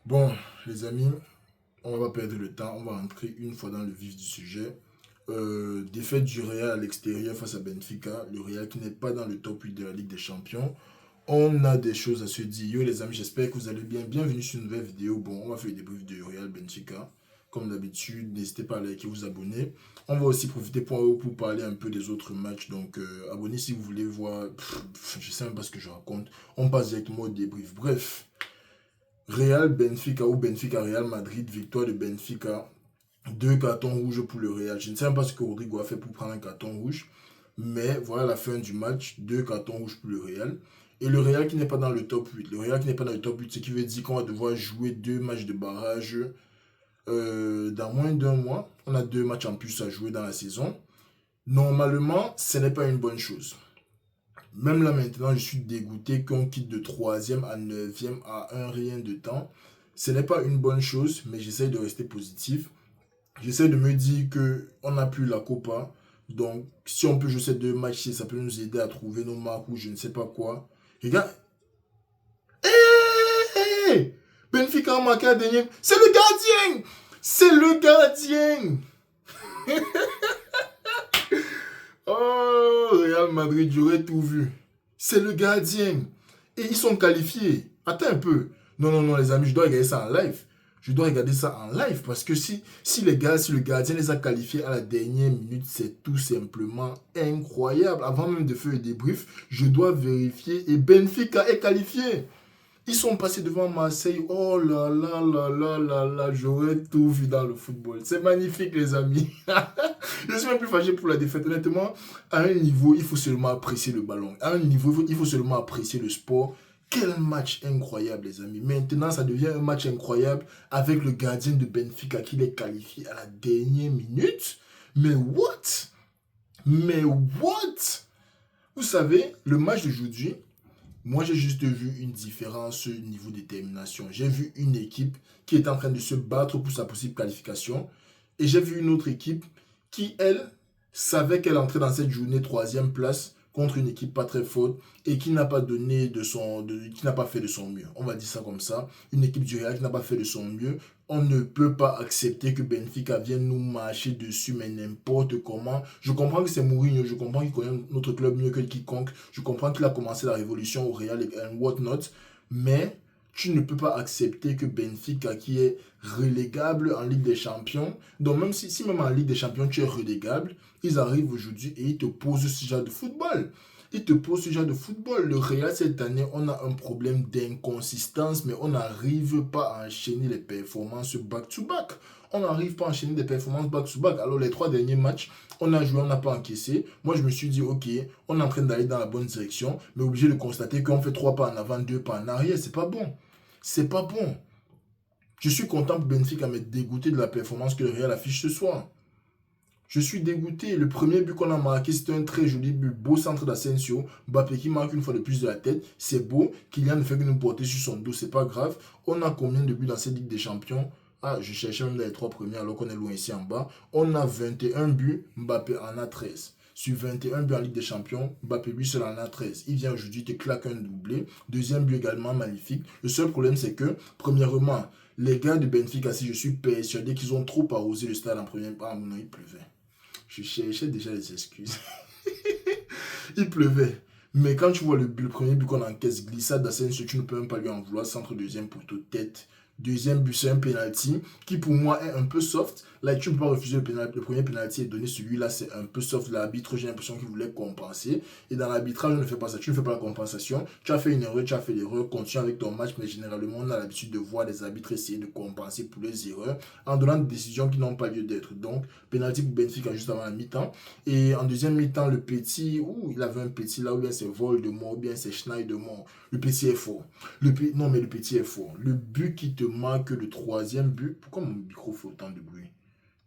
Bon, les amis, on va pas perdre le temps, on va entrer une fois dans le vif du sujet. Défaite du Real à l'extérieur face à Benfica, le Real qui n'est pas dans le top 8 de la Ligue des Champions. On a des choses à se dire. Yo les amis, j'espère que vous allez bien. Bienvenue sur une nouvelle vidéo. Bon, on va faire le débrief du Real Benfica. Comme d'habitude, n'hésitez pas à liker, vous abonner. On va aussi profiter pour parler un peu des autres matchs. Donc, abonnez si vous voulez voir. Je sais même pas ce que je raconte. On passe directement au débrief. Bref. Real Benfica ou Benfica Real Madrid, victoire de Benfica. Deux cartons rouges pour le Real. Je ne sais même pas ce que Rodrigo a fait pour prendre un carton rouge. Mais voilà la fin du match. Deux cartons rouges pour le Real. Et le Real qui n'est pas dans le top 8. Le Real qui n'est pas dans le top 8, ce qui veut dire qu'on va devoir jouer deux matchs de barrage dans moins d'un mois. On a deux matchs en plus à jouer dans la saison. Normalement, ce n'est pas une bonne chose. Même là maintenant, je suis dégoûté qu'on quitte de troisième à neuvième à un rien de temps. Ce n'est pas une bonne chose, mais j'essaie de rester positif. J'essaie de me dire que on n'a plus la Copa. Donc, si on peut jouer ces deux matchs, ça peut nous aider à trouver nos marques ou je ne sais pas quoi. Regarde. Hey, Benfica a marqué la dernière. C'est le gardien! C'est le gardien! Oh, Real Madrid, j'aurais tout vu. C'est le gardien. Et ils sont qualifiés. Attends un peu. Non, non, non, les amis, je dois regarder ça en live. Je dois regarder ça en live parce que si le gardien les a qualifiés à la dernière minute, c'est tout simplement incroyable. Avant même de faire le débrief, je dois vérifier et Benfica est qualifié. Ils sont passés devant Marseille. Oh là là là là là là, j'aurais tout vu dans le football. C'est magnifique, les amis. Je suis même plus fâché pour la défaite. Honnêtement, à un niveau, il faut seulement apprécier le ballon. À un niveau, il faut seulement apprécier le sport. Quel match incroyable, les amis. Maintenant, ça devient un match incroyable avec le gardien de Benfica qui l'est qualifié à la dernière minute. Mais what? Mais what? Vous savez, le match d'aujourd'hui, moi, j'ai juste vu une différence niveau détermination. J'ai vu une équipe qui est en train de se battre pour sa possible qualification. Et j'ai vu une autre équipe qui, elle, savait qu'elle entrait dans cette journée troisième place contre une équipe pas très forte et qui n'a pas qui n'a pas fait de son mieux. On va dire ça comme ça. Une équipe du Real qui n'a pas fait de son mieux. On ne peut pas accepter que Benfica vienne nous marcher dessus, mais n'importe comment. Je comprends que c'est Mourinho, je comprends qu'il connaît notre club mieux que quiconque. Je comprends qu'il a commencé la révolution au Real et whatnot. Mais tu ne peux pas accepter que Benfica, qui est relégable en Ligue des Champions, donc même si même en Ligue des Champions tu es relégable, ils arrivent aujourd'hui et ils te posent ce genre de football. Ils te posent ce genre de football. Le Real, cette année, on a un problème d'inconsistance, mais on n'arrive pas à enchaîner les performances back-to-back. On n'arrive pas à enchaîner des performances back-to-back. Alors, les trois derniers matchs, on a joué, on n'a pas encaissé. Moi, je me suis dit, ok, on est en train d'aller dans la bonne direction, mais obligé de constater qu'on fait trois pas en avant, deux pas en arrière. C'est pas bon. C'est pas bon. Je suis content pour Benfica, mais dégoûté de la performance que le Real affiche ce soir. Je suis dégoûté. Le premier but qu'on a marqué, c'était un très joli but. Beau centre d'Asensio. Mbappé qui marque une fois de plus de la tête. C'est beau. Kylian ne fait que nous porter sur son dos. C'est pas grave. On a combien de buts dans cette Ligue des Champions? Ah, je cherchais même dans les trois premiers alors qu'on est loin ici en bas. On a 21 buts. Mbappé en a 13. Sur 21 buts en Ligue des Champions, Mbappé lui seul en a 13. Il vient aujourd'hui te claque un doublé. Deuxième but également magnifique. Le seul problème, c'est que, premièrement, les gars de Benfica, si je suis persuadé qu'ils ont trop arrosé le stade en première. Ah non, il pleuvait. Je cherchais déjà les excuses. Il pleuvait. Mais quand tu vois le premier but qu'on encaisse, glissade d'Asensio, tu ne peux même pas lui en vouloir. Centre deuxième poteau tête. Deuxième but, c'est un penalty qui pour moi est un peu soft. Là, tu ne peux pas refuser le penalty. Le premier penalty est donné. Celui-là, c'est un peu soft. L'arbitre, j'ai l'impression qu'il voulait compenser. Et dans l'arbitrage, on ne fait pas ça. Tu ne fais pas la compensation. Tu as fait une erreur, tu as fait l'erreur. Continue avec ton match. Mais généralement, on a l'habitude de voir les arbitres essayer de compenser pour les erreurs en donnant des décisions qui n'ont pas lieu d'être. Donc, penalty pour Benfica juste avant la mi-temps. Et en deuxième mi-temps, le petit, il avait un petit là, ou bien c'est Voldemort, ou bien c'est Schneiderman. Le petit est fort. Non, mais le petit est fort. Le but qui te marque, le troisième but. Pourquoi mon micro fait autant de bruit?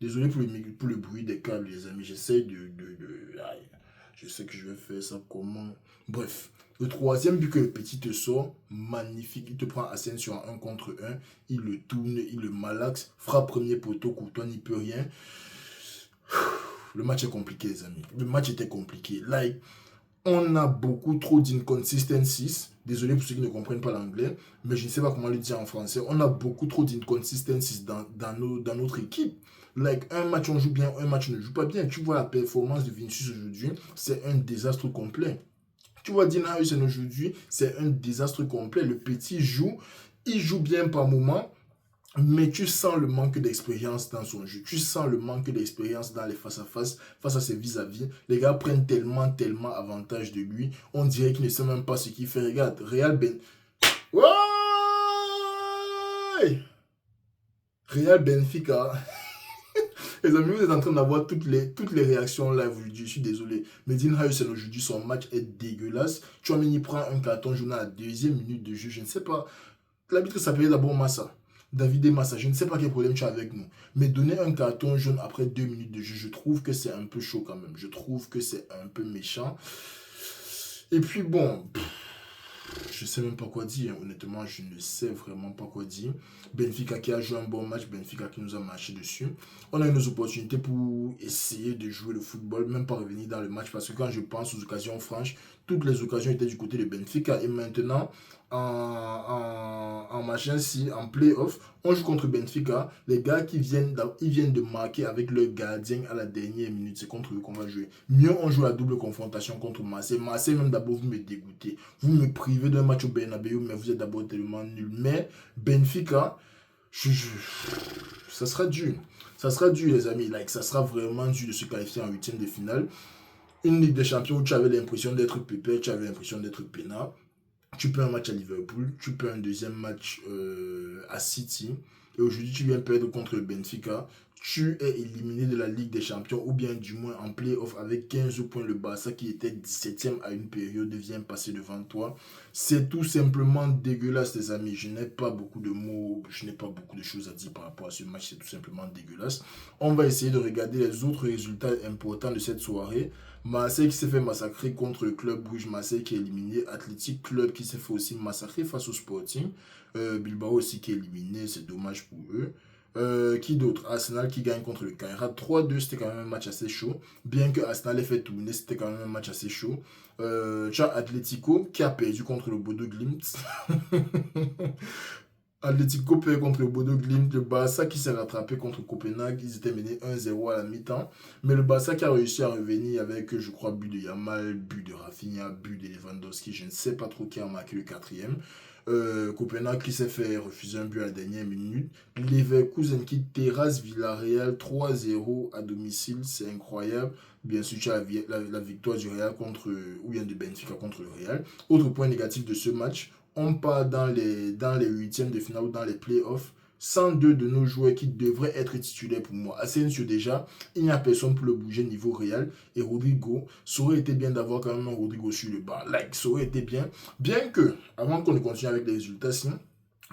Désolé pour le bruit des câbles, les amis. J'essaie Aïe. Je sais que je vais faire ça comment. Bref. Le troisième but que le petit te sort, magnifique. Il te prend Asensio en un contre un. Il le tourne, il le malaxe. Frappe premier poteau, Courtois n'y peut rien. Le match est compliqué, les amis. Le match était compliqué. Là, On a beaucoup trop d'inconsistencies. Désolé pour ceux qui ne comprennent pas l'anglais, mais je ne sais pas comment le dire en français. On a beaucoup trop d'inconsistencies dans notre équipe. Like, un match on joue bien, un match on ne joue pas bien. Tu vois la performance de Vinicius aujourd'hui, c'est un désastre complet. Tu vois Dean Harrison aujourd'hui, c'est un désastre complet. Le petit joue, il joue bien par moment, mais tu sens le manque d'expérience dans son jeu. Tu sens le manque d'expérience dans les face-à-face, face à ses vis-à-vis. Les gars prennent tellement, tellement avantage de lui. On dirait qu'il ne sait même pas ce qu'il fait. Regarde, Ouais Real Benfica. Les amis, vous êtes en train d'avoir toutes les réactions live aujourd'hui. Je suis désolé. Mais Dean Harrison aujourd'hui, son match est dégueulasse. Chouamini prend un carton jaune à la deuxième minute de jeu. Je ne sais pas. L'arbitre s'appelait d'abord Massa. David et Massa, je ne sais pas quel problème tu as avec nous. Mais donner un carton jaune après 2 minutes de jeu, je trouve que c'est un peu chaud quand même. Je trouve que c'est un peu méchant. Et puis bon, je sais même pas quoi dire. Honnêtement, je ne sais vraiment pas quoi dire. Benfica qui a joué un bon match, Benfica qui nous a marché dessus. On a eu nos opportunités pour essayer de jouer le football, même pas revenir dans le match. Parce que quand je pense aux occasions franches, toutes les occasions étaient du côté de Benfica. Et maintenant, en machin-ci, en play-off, on joue contre Benfica. Les gars ils viennent de marquer avec leur gardien à la dernière minute. C'est contre eux qu'on va jouer. Mieux, on joue la double confrontation contre Marseille. Marseille, même d'abord, vous me dégoûtez. Vous me privez d'un match au Bernabeu, mais vous êtes d'abord tellement nul. Mais Benfica, ça sera dur. Ça sera dur, les amis. Like, ça sera vraiment dur de se qualifier en huitième de finale. Une Ligue des Champions où tu avais l'impression d'être pépère, tu avais l'impression d'être peinard. Tu perds un match à Liverpool, tu perds un deuxième match à City, et aujourd'hui tu viens perdre contre le Benfica. Tu es éliminé de la Ligue des Champions, ou bien du moins en play-off avec 15 points. Le Barça qui était 17e à une période vient passer devant toi. C'est tout simplement dégueulasse, les amis. Je n'ai pas beaucoup de mots, je n'ai pas beaucoup de choses à dire par rapport à ce match. C'est tout simplement dégueulasse. On va essayer de regarder les autres résultats importants de cette soirée. Marseille qui s'est fait massacrer contre le club Rouge, Marseille qui est éliminé. Athletic Club qui s'est fait aussi massacrer face au Sporting. Bilbao aussi qui est éliminé, c'est dommage pour eux. Qui d'autre? Arsenal qui gagne contre le Cagliari 3-2, c'était quand même un match assez chaud. Bien que Arsenal ait fait tourner, c'était quand même un match assez chaud. Tu as Atletico qui a perdu contre le Bodo Glimt. Atletico perd contre le Bodo Glimt. Le Barça qui s'est rattrapé contre Copenhague. Ils étaient menés 1-0 à la mi-temps. Mais le Barça qui a réussi à revenir avec, je crois, but de Yamal, but de Rafinha, but de Lewandowski. Je ne sais pas trop qui a marqué le quatrième. Copenhague qui s'est fait refuser un but à la dernière minute. Leverkusen qui terrasse Villarreal 3-0 à domicile. C'est incroyable. Bien sûr, tu as la victoire du Real contre, ou bien de Benfica contre le Real. Autre point négatif de ce match, on part dans les huitièmes de finale ou dans les playoffs sans deux de nos joueurs qui devraient être titulaires pour moi. Asensio déjà, il n'y a personne pour le bouger niveau Real. Et Rodrigo, ça aurait été bien d'avoir quand même un Rodrigo sur le banc. Like, ça aurait été bien. Bien que, avant qu'on ne continue avec les résultats,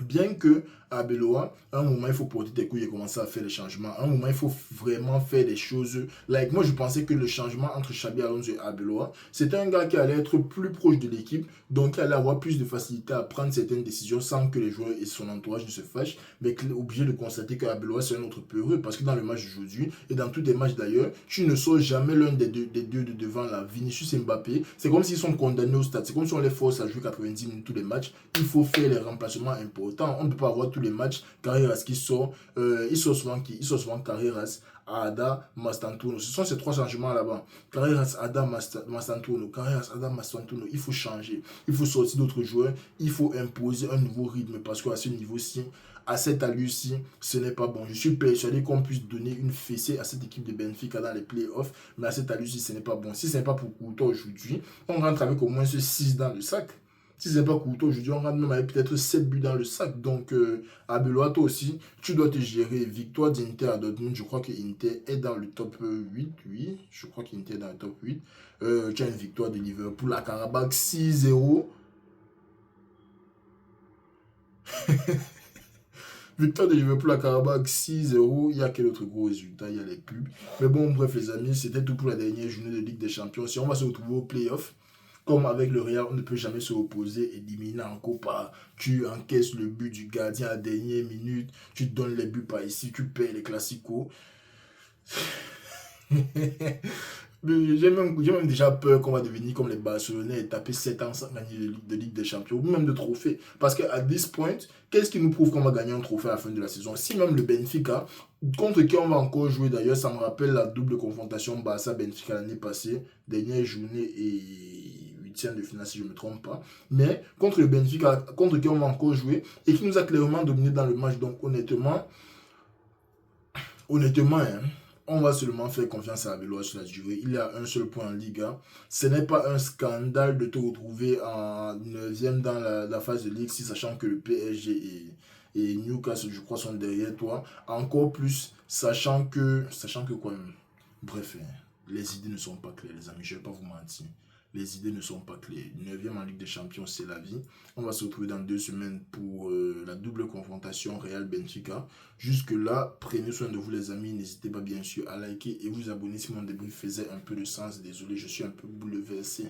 bien que à Beloa, à un moment il faut porter tes couilles et commencer à faire les changements. À un moment il faut vraiment faire des choses. Like moi je pensais que le changement entre Xabi Alonso et Abeloa, c'était un gars qui allait être plus proche de l'équipe, donc qui allait avoir plus de facilité à prendre certaines décisions sans que les joueurs et son entourage ne se fâchent, mais qu'il est obligé de constater qu'Abeloa c'est un autre peureux parce que dans le match d'aujourd'hui et dans tous les matchs d'ailleurs, tu ne sors jamais l'un des deux de devant là. Vinicius et Mbappé, c'est comme s'ils sont condamnés au stade, c'est comme si on les force à jouer 90 minutes tous les matchs. Il faut faire les remplacements importants. On ne peut pas avoir tous les matchs Carreras qui sort. Il sort souvent qui? Il sort souvent Carreras, Ada, Mastantuono. Ce sont ces trois changements là-bas. Carreras, Ada, Mastantuono. Carreras, Ada, Mastantuono. Il faut changer. Il faut sortir d'autres joueurs. Il faut imposer un nouveau rythme parce qu'à ce niveau-ci, à cette allure-ci, ce n'est pas bon. Je suis persuadé qu'on puisse donner une fessée à cette équipe de Benfica dans les playoffs, mais à cette allure-ci, ce n'est pas bon. Si ce n'est pas pour Courtois aujourd'hui, on rentre avec au moins ce 6 dans le sac. Si ce n'est pas Courtois aujourd'hui, on rentre même avec peut-être 7 buts dans le sac. Donc, Abeloa, toi aussi, tu dois te gérer. Victoire d'Inter à Dortmund, je crois que Inter est dans le top 8. Oui, je crois qu'Inter est dans le top 8. Tu as une victoire de Liverpool à Karabakh 6-0. Victoire de Liverpool à Karabakh 6-0. Il y a quel autre gros résultat? Il y a les pubs. Mais bon, bref, les amis, c'était tout pour la dernière journée de Ligue des Champions. Si on va se retrouver au playoff, comme avec le Real, on ne peut jamais se reposer, éliminer en Copa. Tu encaisses le but du gardien à la dernière minute. Tu donnes les buts par ici. Tu perds les classicos. J'ai même déjà peur qu'on va devenir comme les Barcelonais et taper 7 ans sans gagner de Ligue des Champions, ou même de trophée. Parce qu'à 10 points, qu'est-ce qui nous prouve qu'on va gagner un trophée à la fin de la saison? Si même le Benfica, contre qui on va encore jouer d'ailleurs, ça me rappelle la double confrontation Barça-Benfica l'année passée, dernière journée et huitième de finale si je ne me trompe pas. Mais contre le Benfica, contre qui on va encore jouer, et qui nous a clairement dominé dans le match. Donc honnêtement, hein, on va seulement faire confiance à Abelard sur la durée. Il y a un seul point en Liga. Ce n'est pas un scandale de te retrouver en 9e dans la phase de Ligue 6, sachant que le PSG et Newcastle, je crois, sont derrière toi. Encore plus, sachant que quoi même. Bref, hein, les idées ne sont pas claires, les amis. Je ne vais pas vous mentir. Les idées ne sont pas claires. 9e en Ligue des Champions, c'est la vie. On va se retrouver dans 2 semaines pour la double confrontation Real-Benfica. Jusque-là, prenez soin de vous les amis. N'hésitez pas bien sûr à liker et vous abonner si mon débrief faisait un peu de sens. Désolé, je suis un peu bouleversé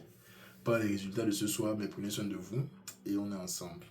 par les résultats de ce soir. Mais prenez soin de vous et on est ensemble.